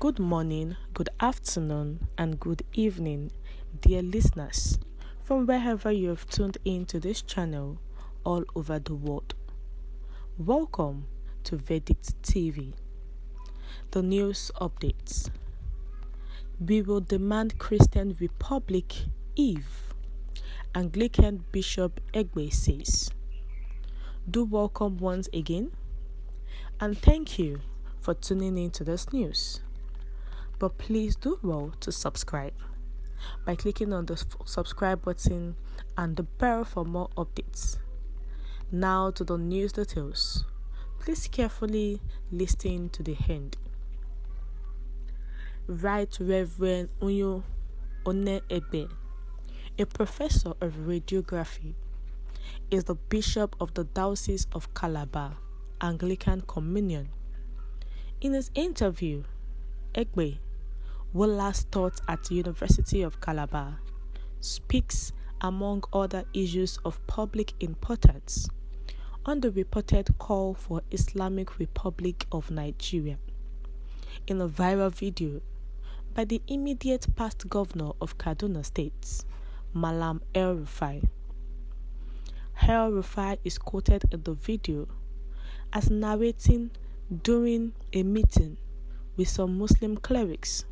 Good morning, good afternoon, and good evening, dear listeners, from wherever you have tuned in to this channel all over the world. Welcome to Verdict TV. The news updates. We will demand Christian Republic Eve. Anglican Bishop Egbe says. Do welcome once again, and thank you for tuning in to this news. But please do well to subscribe by clicking on the subscribe button and the bell for more updates. Now to the news details. Please carefully listen to the end. Right Reverend Unyo One Ebe, a professor of radiography, is the Bishop of the Diocese of Calabar, Anglican Communion. In his interview, Egbe, who last taught at the University of Calabar, speaks, among other issues of public importance, on the reported call for Islamic Republic of Nigeria. In a viral video by the immediate past governor of Kaduna State, Malam El-Rufai. El-Rufai is quoted in the video as narrating during a meeting with some Muslim clerics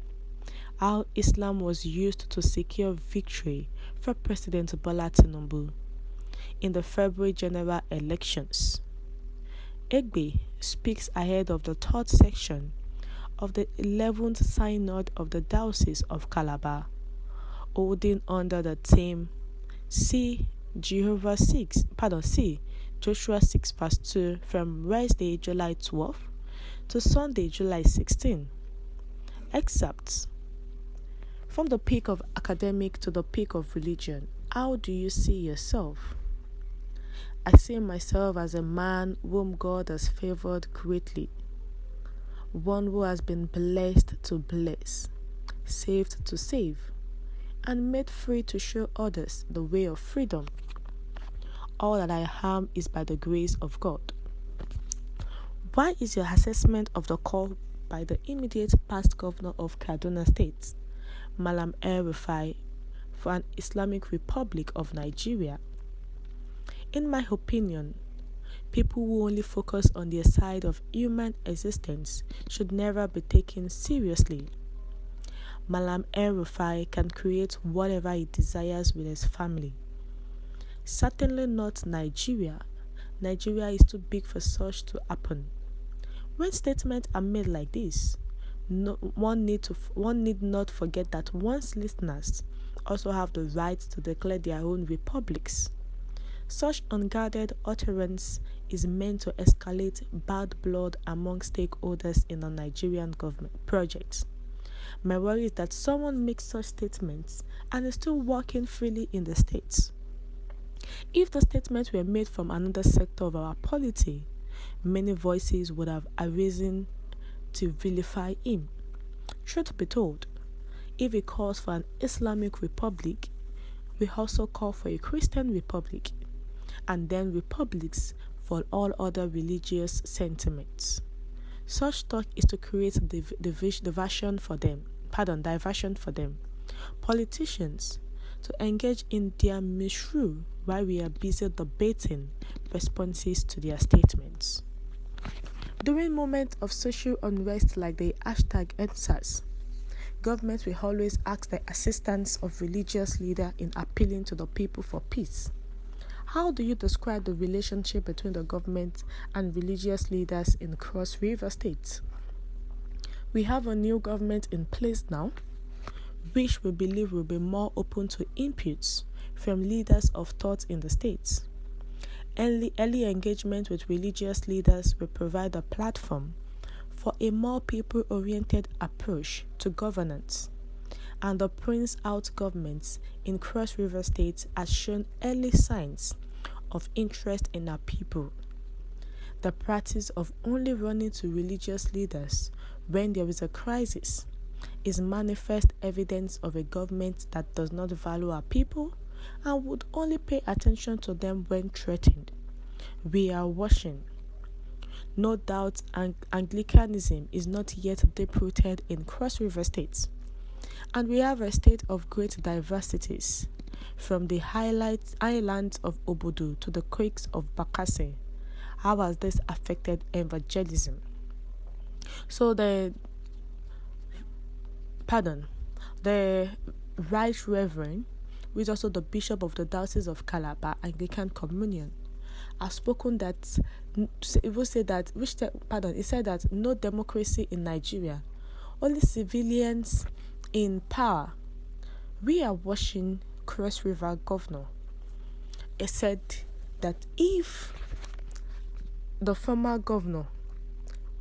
how Islam was used to secure victory for President Bola Tinubu in the February general elections. Egbe speaks ahead of the third section of the 11th Synod of the Diocese of Calabar, holding under the theme See Joshua 6 verse 2 from Wednesday, July 12 to Sunday, July 16. Excerpts. From the peak of academic to the peak of religion, how do you see yourself? I see myself as a man whom God has favored greatly, one who has been blessed to bless, saved to save, and made free to show others the way of freedom. All that I am is by the grace of God. Why is your assessment of the call by the immediate past governor of Kaduna State, Malam El-Rufai, for an Islamic Republic of Nigeria? In my opinion, people who only focus on their side of human existence should never be taken seriously. Malam El-Rufai can create whatever he desires with his family. Certainly not Nigeria. Nigeria is too big for such to happen. When statements are made like this, one need not forget that one's listeners also have the right to declare their own republics. Such unguarded utterance is meant to escalate bad blood among stakeholders in the Nigerian government project. My worry is that someone makes such statements and is still working freely in the states. If the statements were made from another sector of our polity, many voices would have arisen to vilify him. Truth be told, if he calls for an Islamic republic, we also call for a Christian republic, and then republics for all other religious sentiments. Such talk is to create diversion for them. Politicians to engage in their mishru while we are busy debating responses to their statements. During moments of social unrest like the #EndSARS, governments will always ask the assistance of religious leaders in appealing to the people for peace. How do you describe the relationship between the government and religious leaders in Cross River State? We have a new government in place now, which we believe will be more open to inputs from leaders of thought in the states. Early engagement with religious leaders will provide a platform for a more people-oriented approach to governance, and the Prince Out government in Cross River State has shown early signs of interest in our people. The practice of only running to religious leaders when there is a crisis is manifest evidence of a government that does not value our people and would only pay attention to them when threatened. We are watching. No doubt Anglicanism is not yet deep-rooted in Cross River State. And we have a state of great diversities, from the islands of Obudu to the creeks of Bakassi. How has this affected evangelism? So the Right Reverend, who is also the Bishop of the Diocese of Calabar Anglican Communion, has spoken that he said that no democracy in Nigeria, only civilians in power. We are watching Cross River Governor. He said that if the former governor,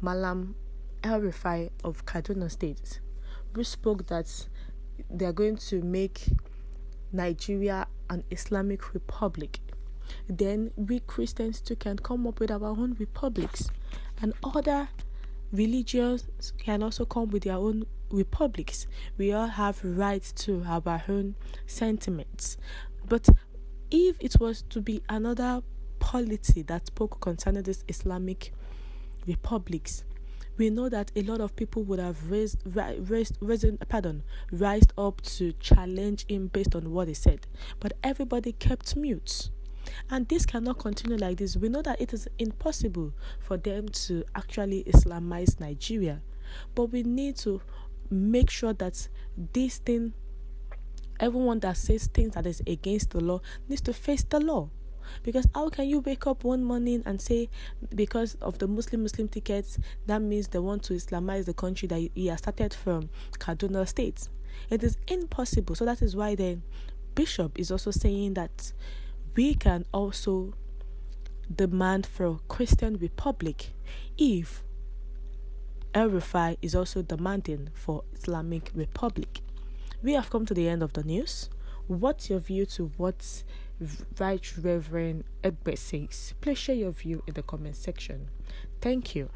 Malam El-Rufai of Kaduna State, who spoke that they are going to make Nigeria an Islamic republic, then we Christians too can come up with our own republics, and other religions can also come with their own republics. We all have rights to have our own sentiments. But if it was to be another polity that spoke concerning this Islamic republics, we know that a lot of people would have raised up to challenge him based on what he said. But everybody kept mute. And this cannot continue like this. We know that it is impossible for them to actually Islamize Nigeria. But we need to make sure that this thing, everyone that says things that is against the law, needs to face the law. Because how can you wake up one morning and say, because of the Muslim tickets, that means they want to Islamize the country that he has started from Kaduna State? It is impossible. So that is why the bishop is also saying that we can also demand for a Christian republic if El-Rufai is also demanding for Islamic republic. We have come to the end of the news. What's your view to what Right Reverend Edbert says? Please share your view in the comment section. Thank you.